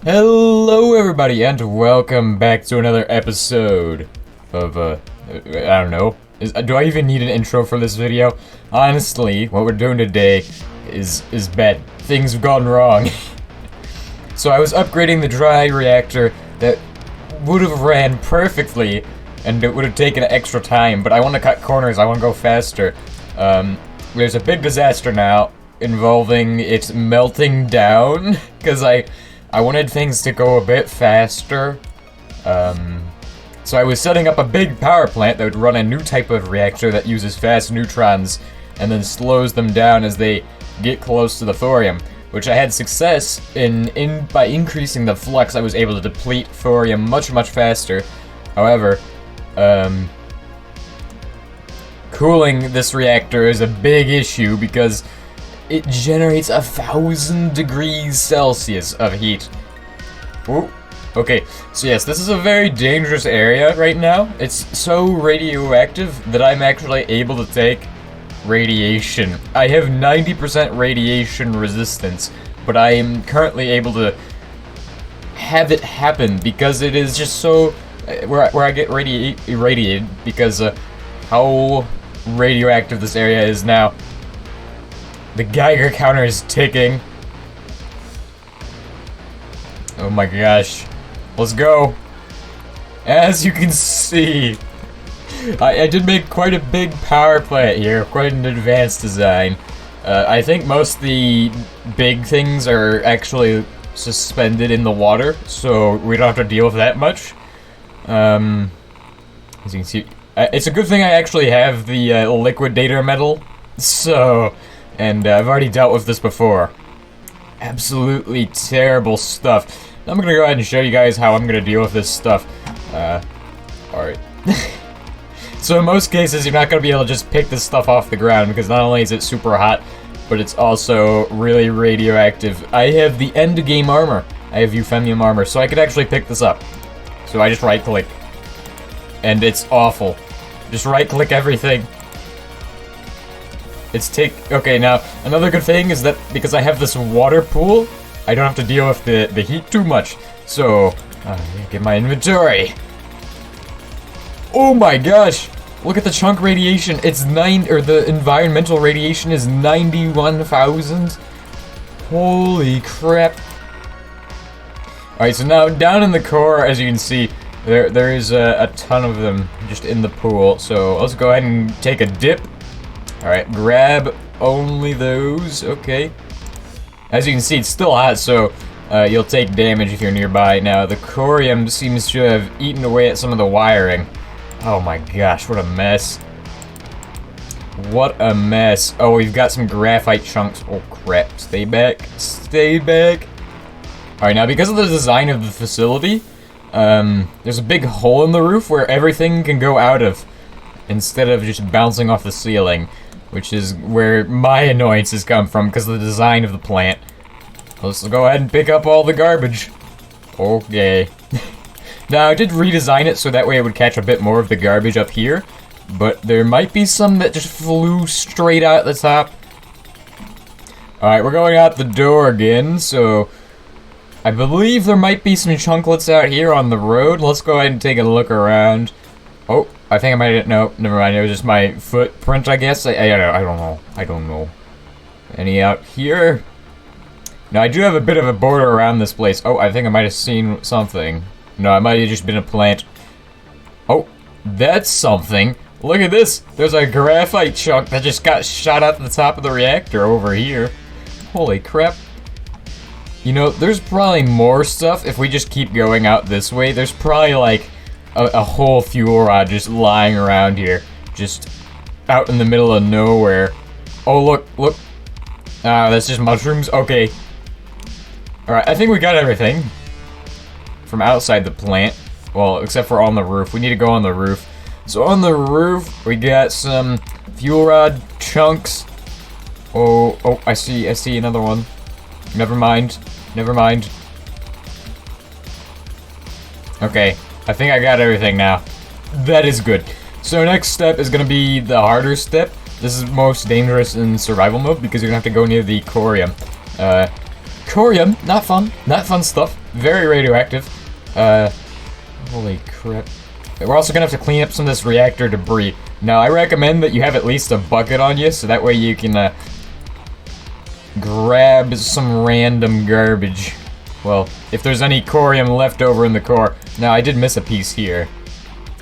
Hello everybody and welcome back to another episode of, I don't know. Do I even need an intro for this video? Honestly, what we're doing today is bad. Things have gone wrong. So I was upgrading the dry reactor that would have ran perfectly and it would have taken extra time, but I want to cut corners, I want to go faster. There's a big disaster now involving it melting down, because I wanted things to go a bit faster. So I was setting up a big power plant that would run a new type of reactor that uses fast neutrons and then slows them down as they get close to the thorium, which I had success in by increasing the flux. I was able to deplete thorium much faster. However, cooling this reactor is a big issue because it generates 1,000 degrees Celsius of heat. Ooh. Okay, so yes, this is a very dangerous area right now. It's so radioactive that I'm actually able to take radiation. I have 90% radiation resistance, but I am currently able to have it happen because it is just so where I get irradiated because how radioactive this area is now. The Geiger counter is ticking. Oh my gosh. Let's go. As you can see, I did make quite a big power plant here, quite an advanced design. I think most of the big things are actually suspended in the water, so we don't have to deal with that much. As you can see, it's a good thing I actually have the liquidator metal, so, and I've already dealt with this before. Absolutely terrible stuff. I'm gonna go ahead and show you guys how I'm gonna deal with this stuff. Alright. So in most cases, you're not gonna be able to just pick this stuff off the ground, because not only is it super hot, but it's also really radioactive. I have the end game armor. I have euphemium armor, so I could actually pick this up. So I just right click. And it's awful. Just right click everything. Okay, now, another good thing is that because I have this water pool, I don't have to deal with the heat too much. So, get my inventory. Oh my gosh! Look at the chunk radiation. It's the environmental radiation is 91,000. Holy crap. Alright, so now down in the core, as you can see, there is a ton of them just in the pool. So let's go ahead and take a dip. Alright, grab only those. Okay. As you can see, it's still hot, so you'll take damage if you're nearby. Now, the corium seems to have eaten away at some of the wiring. Oh my gosh, what a mess. What a mess. Oh, we've got some graphite chunks. Oh crap, stay back. Stay back. Alright, now because of the design of the facility, there's a big hole in the roof where everything can go out of, instead of just bouncing off the ceiling. Which is where my annoyances come from, because of the design of the plant. Let's go ahead and pick up all the garbage. Okay. Now, I did redesign it so that way it would catch a bit more of the garbage up here. But there might be some that just flew straight out the top. Alright, we're going out the door again, so I believe there might be some chunklets out here on the road. Let's go ahead and take a look around. Oh, I think I might, no, never mind, it was just my footprint, I guess. I don't know. Any out here? Now, I do have a bit of a border around this place. Oh, I think I might have seen something. No, it might have just been a plant. Oh, that's something. Look at this. There's a graphite chunk that just got shot out the top of the reactor over here. Holy crap. You know, there's probably more stuff if we just keep going out this way. There's probably, like, a whole fuel rod just lying around here. Just out in the middle of nowhere. Oh, look. That's just mushrooms? Okay. Alright, I think we got everything. From outside the plant. Well, except for on the roof. We need to go on the roof. So on the roof, we got some fuel rod chunks. Oh, I see another one. Never mind. Okay. I think I got everything now. That is good. So next step is gonna be the harder step. This is most dangerous in survival mode because you're gonna have to go near the corium. Corium, not fun. Not fun stuff. Very radioactive. Holy crap. We're also gonna have to clean up some of this reactor debris. Now, I recommend that you have at least a bucket on you, so that way you can, grab some random garbage. Well, if there's any corium left over in the core. Now, I did miss a piece here.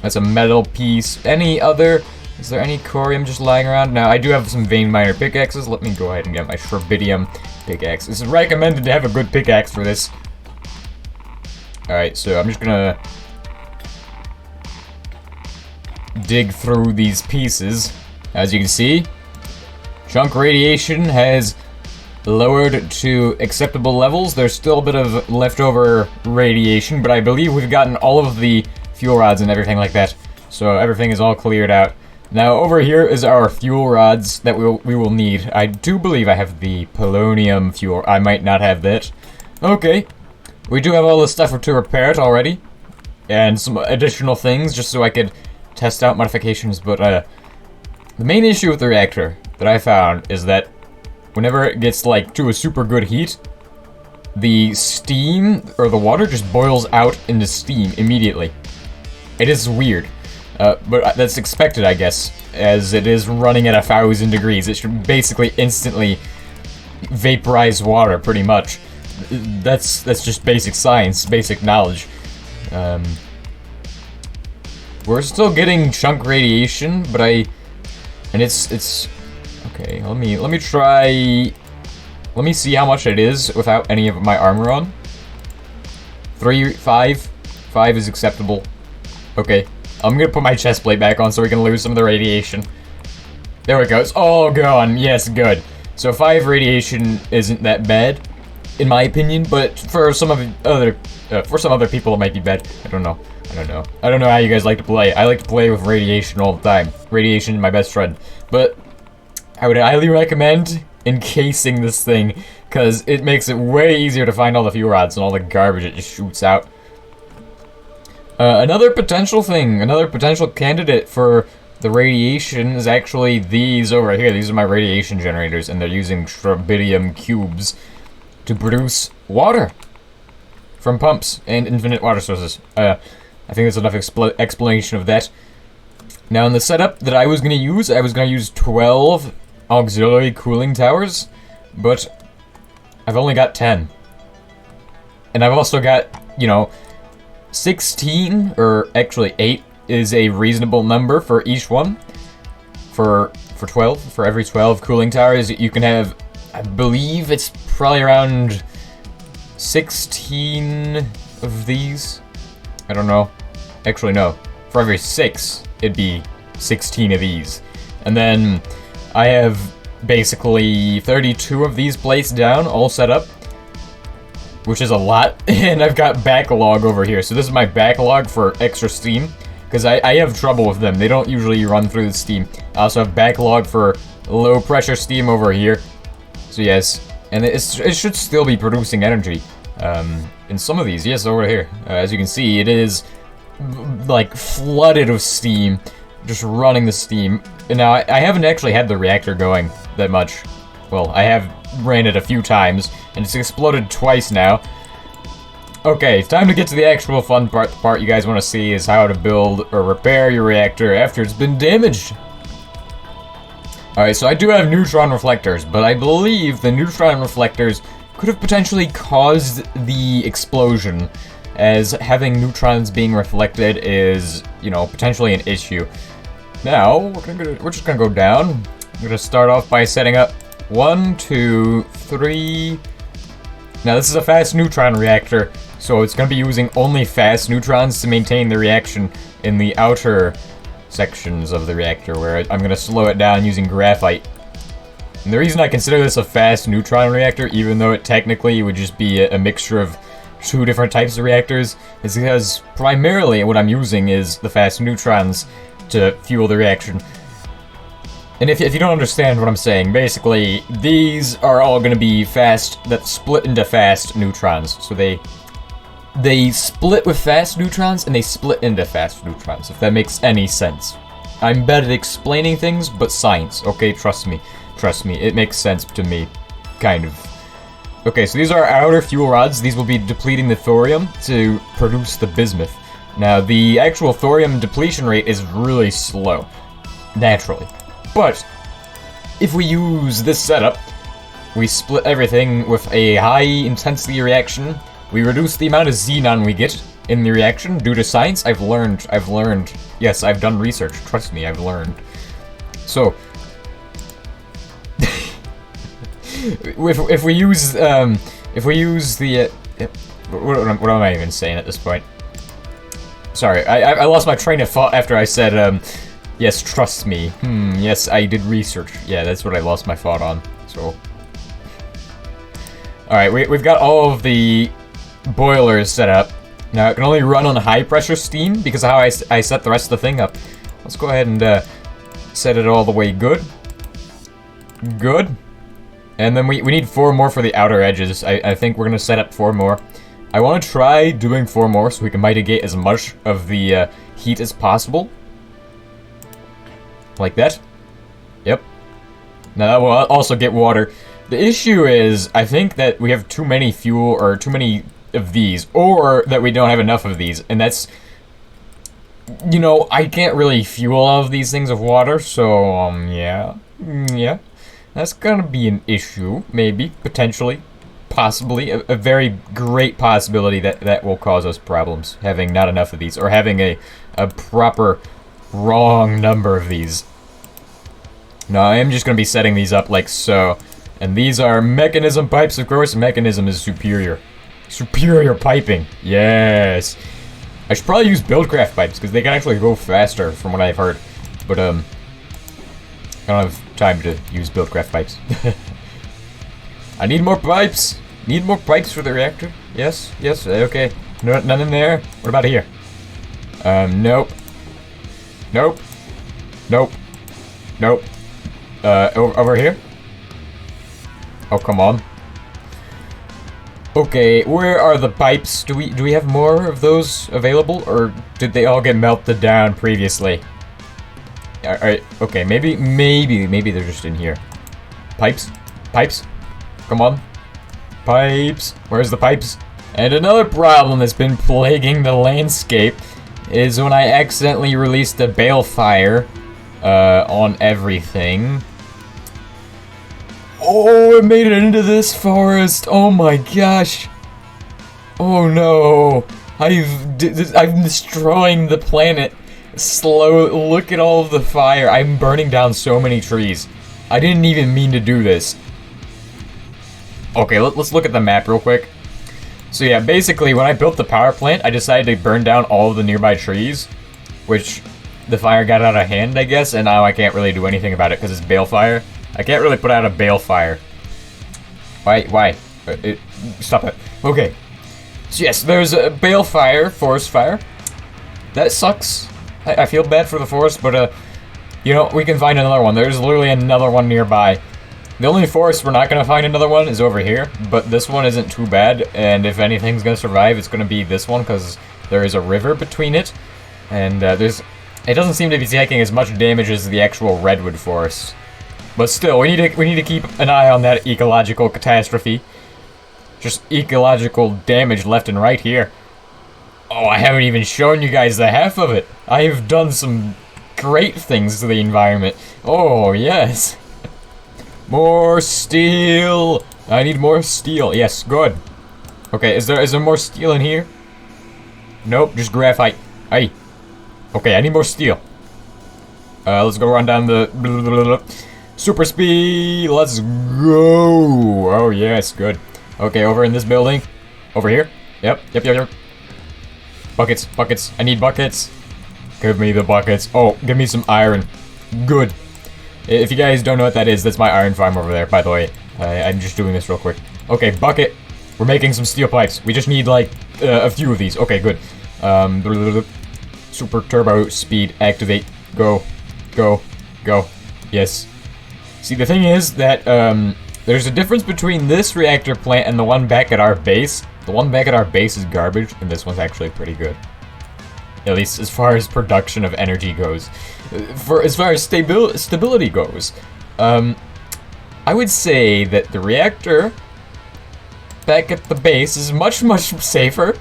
That's a metal piece. Any other... Is there any corium just lying around? Now, I do have some vein miner pickaxes. Let me go ahead and get my sherbidium pickaxe. It's recommended to have a good pickaxe for this. Alright, so I'm just gonna... dig through these pieces. As you can see, chunk radiation has lowered to acceptable levels. There's still a bit of leftover radiation, but I believe we've gotten all of the fuel rods and everything like that. So everything is all cleared out. Now over here is our fuel rods that we will need. I do believe I have the polonium fuel. I might not have that. Okay. We do have all the stuff to repair it already. And some additional things just so I could test out modifications, but the main issue with the reactor that I found is that whenever it gets like to a super good heat, the steam or the water just boils out into steam immediately. It is weird, but that's expected, I guess, as it is running at 1,000 degrees. It should basically instantly vaporize water, pretty much. That's just basic science, basic knowledge. We're still getting chunk radiation, but it's okay. Let me try. Let me see how much it is without any of my armor on. 5 is acceptable. Okay, I'm gonna put my chest plate back on so we can lose some of the radiation. There we go. It's all gone. Yes, good. So 5 radiation isn't that bad, in my opinion, but for some other people it might be bad. I don't know. I don't know how you guys like to play. I like to play with radiation all the time. Radiation is my best friend. But I would highly recommend encasing this thing, because it makes it way easier to find all the fuel rods and all the garbage it just shoots out. Another potential candidate for the radiation is actually these over here. These are my radiation generators, and they're using sherbidium cubes to produce water from pumps and infinite water sources. I think that's enough explanation of that. Now, in the setup that I was going to use 12 auxiliary cooling towers, but I've only got 10. And I've also got, 16, or actually 8 is a reasonable number for each one. For 12, for every 12 cooling towers, you can have, I believe it's probably around 16 of these. I don't know. Actually, no. For every 6, it'd be 16 of these. And then I have basically 32 of these placed down, all set up, which is a lot. And I've got backlog over here. So this is my backlog for extra steam, because I have trouble with them. They don't usually run through the steam. I also have backlog for low pressure steam over here. So yes, and it should still be producing energy. In some of these, yes, over here. As you can see, it is like flooded with steam, just running the steam. And now I haven't actually had the reactor going that much. Well, I have ran it a few times, and it's exploded twice now. Okay, it's time to get to the actual fun part. The part you guys want to see is how to build or repair your reactor after it's been damaged. Alright, so I do have neutron reflectors, but I believe the neutron reflectors could have potentially caused the explosion, as having neutrons being reflected is, potentially an issue. Now, we're just gonna go down. I'm gonna start off by setting up 1, 2, 3. Now, this is a fast neutron reactor, so it's gonna be using only fast neutrons to maintain the reaction in the outer sections of the reactor, where I'm gonna slow it down using graphite. And the reason I consider this a fast neutron reactor, even though it technically would just be a mixture of 2 different types of reactors, is because primarily what I'm using is the fast neutrons to fuel the reaction. And if you don't understand what I'm saying, basically, these are all going to be fast, that split into fast neutrons. So they split with fast neutrons, and they split into fast neutrons, if that makes any sense. I'm bad at explaining things, but science, okay? Trust me, it makes sense to me, kind of. Okay, so these are our outer fuel rods. These will be depleting the thorium to produce the bismuth. Now, the actual thorium depletion rate is really slow, naturally. But, if we use this setup, we split everything with a high intensity reaction. We reduce the amount of xenon we get in the reaction due to science. I've learned. Yes, I've done research. Trust me, I've learned. So, if we use the what am I even saying at this point? Sorry, I lost my train of thought after I said yes, trust me. Yes, I did research. Yeah, that's what I lost my thought on. So, all right, we've got all of the boilers set up. Now it can only run on high pressure steam because of how I set the rest of the thing up. Let's go ahead and set it all the way good. Good. And then we need 4 more for the outer edges. I think we're going to set up 4 more. I want to try doing 4 more so we can mitigate as much of the heat as possible. Like that. Yep. Now that will also get water. The issue is, I think that we have too many fuel, or too many of these, or that we don't have enough of these, and that's... You know, I can't really fuel all of these things with water, so, yeah. Yeah. That's gonna be an issue, maybe, potentially, possibly, a very great possibility that will cause us problems, having not enough of these, or having a proper wrong number of these. No, I am just gonna be setting these up like so, and these are mechanism pipes, of course. Mechanism is superior. Superior piping, yes! I should probably use Buildcraft pipes, because they can actually go faster, from what I've heard, but, I don't have time to use Buildcraft pipes. I need more pipes! Need more pipes for the reactor? Yes, yes, okay. No, none in there? What about here? Nope. Nope. Nope. Nope. Over here? Oh, come on. Okay, where are the pipes? Do we have more of those available, or did they all get melted down previously? Alright, okay, maybe they're just in here. Pipes? Pipes? Come on. Pipes? Where's the pipes? And another problem that's been plaguing the landscape is when I accidentally released a balefire on everything. Oh, it made it into this forest! Oh my gosh! Oh no! I'm destroying the planet. Slow. Look at all of the fire. I'm burning down so many trees. I didn't even mean to do this. Okay, let's look at the map real quick. So yeah, basically when I built the power plant, I decided to burn down all of the nearby trees, which the fire got out of hand, I guess, and now I can't really do anything about it because it's balefire. I can't really put out a balefire. Why? Stop it. Okay. So yes, there's a balefire, forest fire. That sucks. I feel bad for the forest, but, you know, we can find another one. There's literally another one nearby. The only forest we're not going to find another one is over here, but this one isn't too bad, and if anything's going to survive, it's going to be this one, because there is a river between it, and it doesn't seem to be taking as much damage as the actual redwood forest. But still, we need to keep an eye on that ecological catastrophe. Just ecological damage left and right here. Oh, I haven't even shown you guys the half of it. I have done some great things to the environment. Oh, yes. More steel. I need more steel. Yes, good. Okay, is there more steel in here? Nope, just graphite. Hey. Okay, I need more steel. Let's go run down the super speed. Let's go. Oh, yes, good. Okay, over in this building. Over here. Yep. Buckets. I need buckets. Give me the buckets. Oh, give me some iron. Good. If you guys don't know what that is, that's my iron farm over there, by the way. I'm just doing this real quick. Okay, bucket. We're making some steel pipes. We just need, like, a few of these. Okay, good. Super turbo speed. Activate. Go. Yes. See, the thing is that, there's a difference between this reactor plant and the one back at our base. The one back at our base is garbage, and this one's actually pretty good. At least as far as production of energy goes. As far as stability goes, I would say that the reactor back at the base is much, much safer.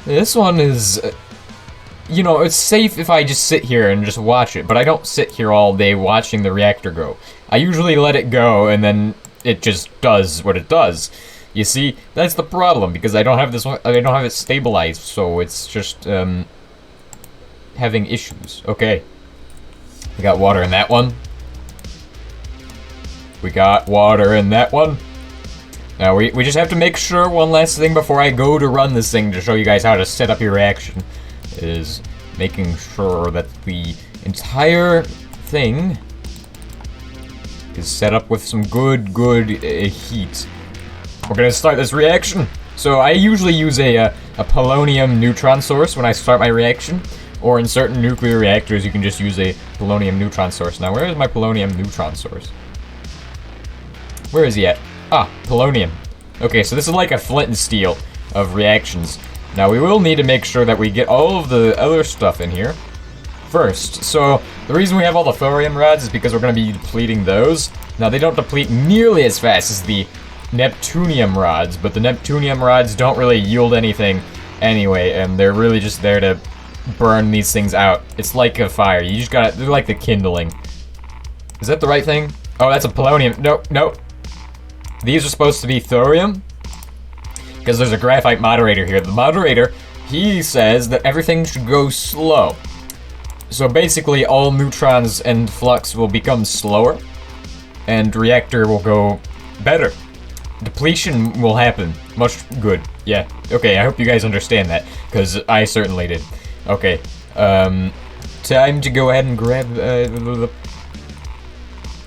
This one is, you know, it's safe if I just sit here and just watch it, but I don't sit here all day watching the reactor go. I usually let it go, and then it just does what it does. You see, that's the problem, because I don't have this one, I don't have it stabilized, so it's just, having issues. Okay. We got water in that one. We got water in that one. Now, we just have to make sure, one last thing before I go to run this thing to show you guys how to set up your reaction, is making sure that the entire thing is set up with some good heat. We're gonna start this reaction. So I usually use a polonium neutron source when I start my reaction, or in certain nuclear reactors you can just use a polonium neutron source. Now, where is my polonium neutron source? Where is he at? Ah, polonium. Okay, so this is like a flint and steel of reactions. Now, we will need to make sure that we get all of the other stuff in here first. So, the reason we have all the thorium rods is because we're going to be depleting those. Now, they don't deplete nearly as fast as the neptunium rods, but the neptunium rods don't really yield anything anyway, and they're really just there to burn these things out. It's like a fire. You just gotta, they're like the kindling. Is that the right thing? Oh, that's a polonium. Nope, nope. These are supposed to be thorium, because there's a graphite moderator here. The moderator, he says that everything should go slow. So basically, all neutrons and flux will become slower, and reactor will go better. Depletion will happen. Much good. Yeah. Okay, I hope you guys understand that, because I certainly did. Okay. Time to go ahead and grab, oh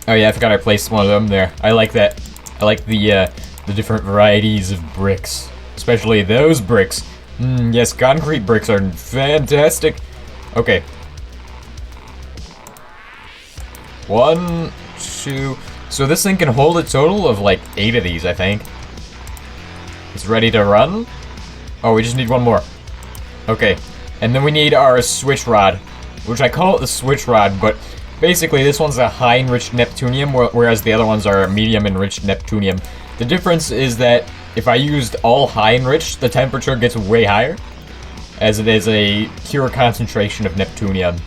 yeah, I forgot I placed one of them there. I like that. I like the different varieties of bricks. Especially those bricks. Yes, concrete bricks are fantastic. Okay. 1, 2... So this thing can hold a total of like 8 of these, I think. It's ready to run. Oh, we just need one more. Okay. And then we need our switch rod, which I call it the switch rod, but basically this one's a high enriched neptunium, whereas the other ones are medium enriched neptunium. The difference is that if I used all high enriched, the temperature gets way higher, as it is a pure concentration of neptunium.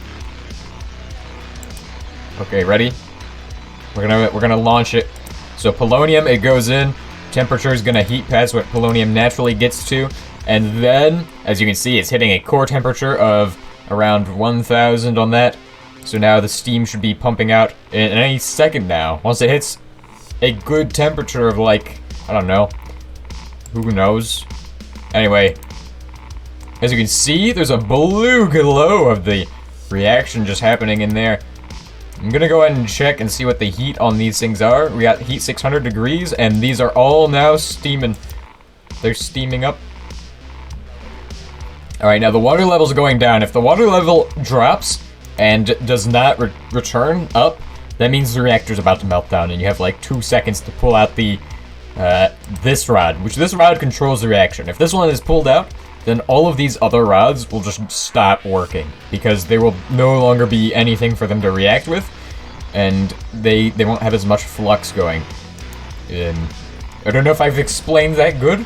Okay, ready? We're gonna launch it. So polonium, it goes in. Temperature is gonna heat past what polonium naturally gets to, and then, as you can see, it's hitting a core temperature of around 1,000 on that. So now the steam should be pumping out in any second now. Once it hits a good temperature of like, I don't know, who knows? Anyway, as you can see, there's a blue glow of the reaction just happening in there. I'm gonna go ahead and check and see what the heat on these things are. We got heat 600 degrees, and these are all now steaming. They're steaming up. Alright, now the water level's going down. If the water level drops and does not return up, that means the reactor's about to melt down, and you have like 2 seconds to pull out the this rod, which this rod controls the reaction. If this one is pulled out, then all of these other rods will just stop working, because there will no longer be anything for them to react with, and they won't have as much flux going. I don't know if I've explained that good,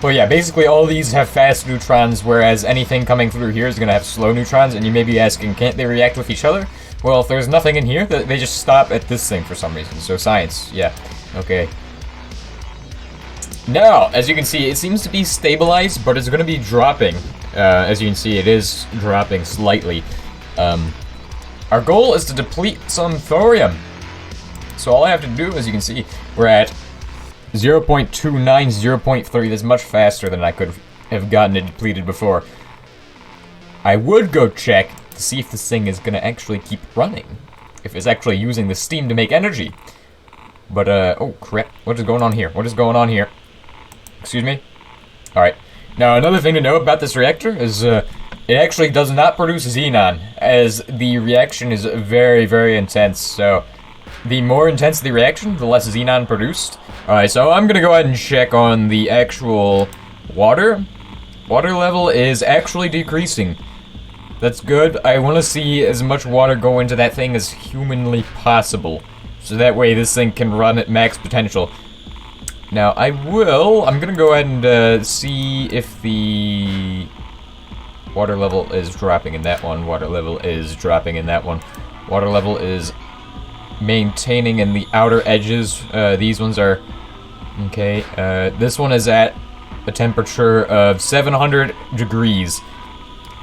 but yeah, basically all these have fast neutrons, whereas anything coming through here is going to have slow neutrons, and you may be asking, can't they react with each other? Well, if there's nothing in here, they just stop at this thing for some reason. So science, yeah, okay. Now, as you can see, it seems to be stabilized, but it's going to be dropping. As you can see, it is dropping slightly. Our goal is to deplete some thorium. So all I have to do, as you can see, we're at 0.29, 0.3. That's much faster than I could have gotten it depleted before. I would go check to see if this thing is going to actually keep running. If it's actually using the steam to make energy. But, oh crap, what is going on here? What is going on here? Excuse me? Alright. Now, another thing to know about this reactor is, it actually does not produce xenon, as the reaction is very, very intense. So, the more intense the reaction, the less xenon produced. Alright, so I'm gonna go ahead and check on the actual water. Water level is actually decreasing. That's good. I want to see as much water go into that thing as humanly possible. So that way this thing can run at max potential. Now, I'm gonna go ahead and see if the water level is dropping in that one. Water level is dropping in that one. Water level is maintaining in the outer edges. These ones are... Okay, this one is at a temperature of 700 degrees.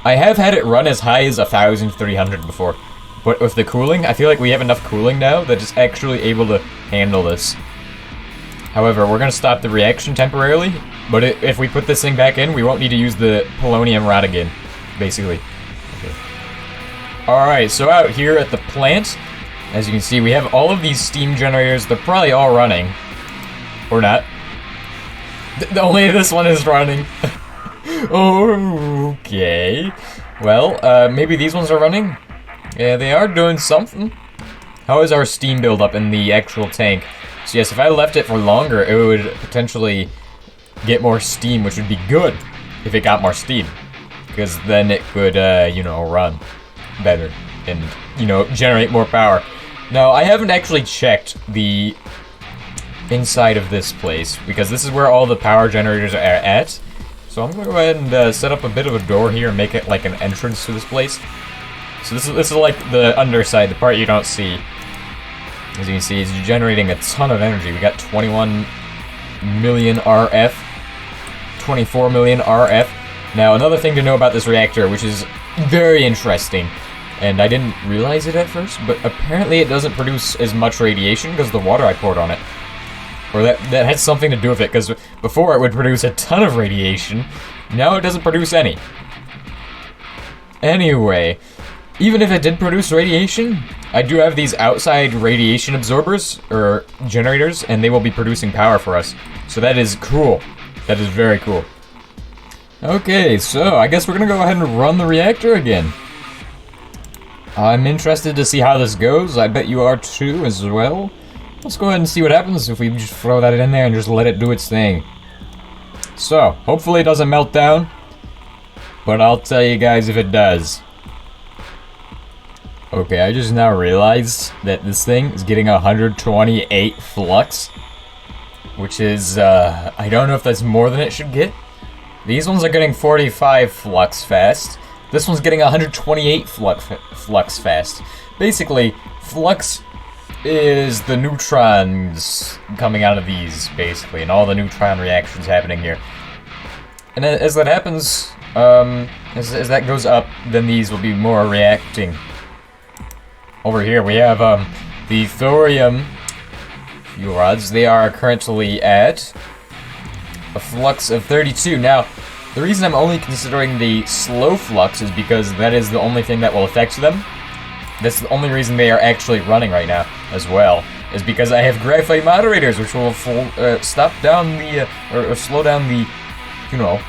I have had it run as high as 1,300 before, but with the cooling, I feel like we have enough cooling now that it's actually able to handle this. However, we're going to stop the reaction temporarily, but if we put this thing back in, we won't need to use the polonium rod again, basically. Okay. Alright, so out here at the plant, as you can see, we have all of these steam generators. They're probably all running. Or not. Only this one is running. Okay. Well, maybe these ones are running? Yeah, they are doing something. How is our steam buildup in the actual tank? So yes, if I left it for longer, it would potentially get more steam, which would be good if it got more steam. Because then it could, you know, run better and, you know, generate more power. Now, I haven't actually checked the inside of this place, because this is where all the power generators are at. So I'm gonna go ahead and set up a bit of a door here and make it like an entrance to this place. So this is like the underside, the part you don't see. As you can see, it's generating a ton of energy. We got 21 million RF, 24 million RF. Now, another thing to know about this reactor, which is very interesting, and I didn't realize it at first, but apparently it doesn't produce as much radiation because of the water I poured on it. Or that had something to do with it, because before it would produce a ton of radiation, now it doesn't produce any. Anyway, even if it did produce radiation, I do have these outside radiation absorbers, or generators, and they will be producing power for us. So that is cool. That is very cool. Okay, so I guess we're gonna go ahead and run the reactor again. I'm interested to see how this goes. I bet you are too, as well. Let's go ahead and see what happens if we just throw that in there and just let it do its thing. So, hopefully it doesn't melt down, but I'll tell you guys if it does. Okay, I just now realized that this thing is getting 128 flux, which is, I don't know if that's more than it should get. These ones are getting 45 flux fast. This one's getting 128 flux fast. Basically, flux is the neutrons coming out of these, basically, and all the neutron reactions happening here. And as that happens, as that goes up, then these will be more reacting. Over here we have the thorium fuel rods. They are currently at a flux of 32. Now, the reason I'm only considering the slow flux is because that is the only thing that will affect them. That's the only reason they are actually running right now, as well, is because I have graphite moderators, which will stop down the, or slow down the, you know,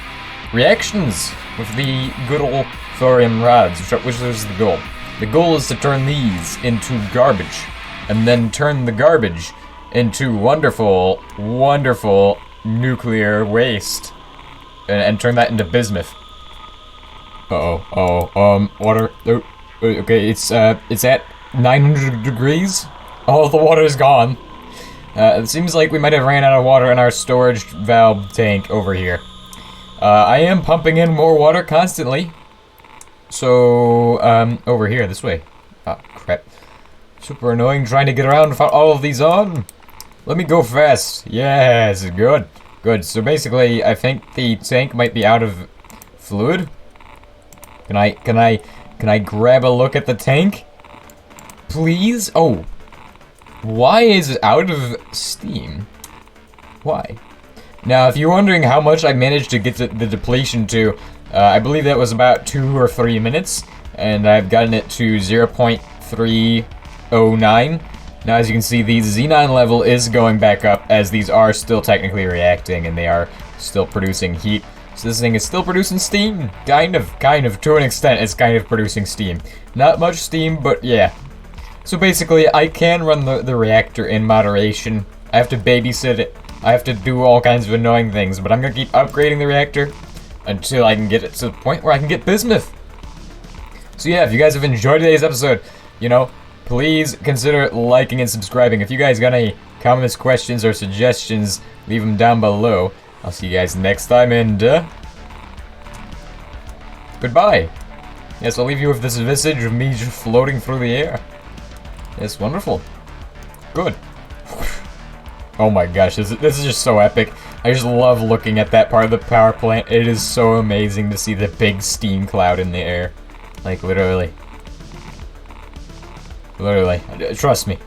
reactions with the good old thorium rods, which is the goal. The goal is to turn these into garbage, and then turn the garbage into wonderful, wonderful nuclear waste, and turn that into bismuth. Water. Oh. Okay, it's at 900 degrees. All the water is gone. It seems like we might have ran out of water in our storage valve tank over here. I am pumping in more water constantly. So, over here, this way. Ah, crap. Super annoying trying to get around without all of these on. Let me go fast. Yes, good. Good. So basically, I think the tank might be out of fluid. Can I grab a look at the tank? Please? Oh. Why is it out of steam? Why? Now, if you're wondering how much I managed to get the depletion to, I believe that was about 2 or 3 minutes, and I've gotten it to 0.309. Now, as you can see, the xenon level is going back up, as these are still technically reacting, and they are still producing heat. So this thing is still producing steam. Kind of, to an extent, it's kind of producing steam. Not much steam, but yeah. So basically, I can run the reactor in moderation. I have to babysit it. I have to do all kinds of annoying things, but I'm gonna keep upgrading the reactor until I can get it to the point where I can get bismuth. So yeah, if you guys have enjoyed today's episode, you know, please consider liking and subscribing. If you guys got any Comments, questions, or suggestions, leave them down below. I'll see you guys next time, and goodbye. Yes, I'll leave you with this visage of me just floating through the air. It's wonderful. Good. Oh my gosh, this is just so epic. I just love looking at that part of the power plant. It is so amazing to see the big steam cloud in the air. Like, literally. Literally. Trust me.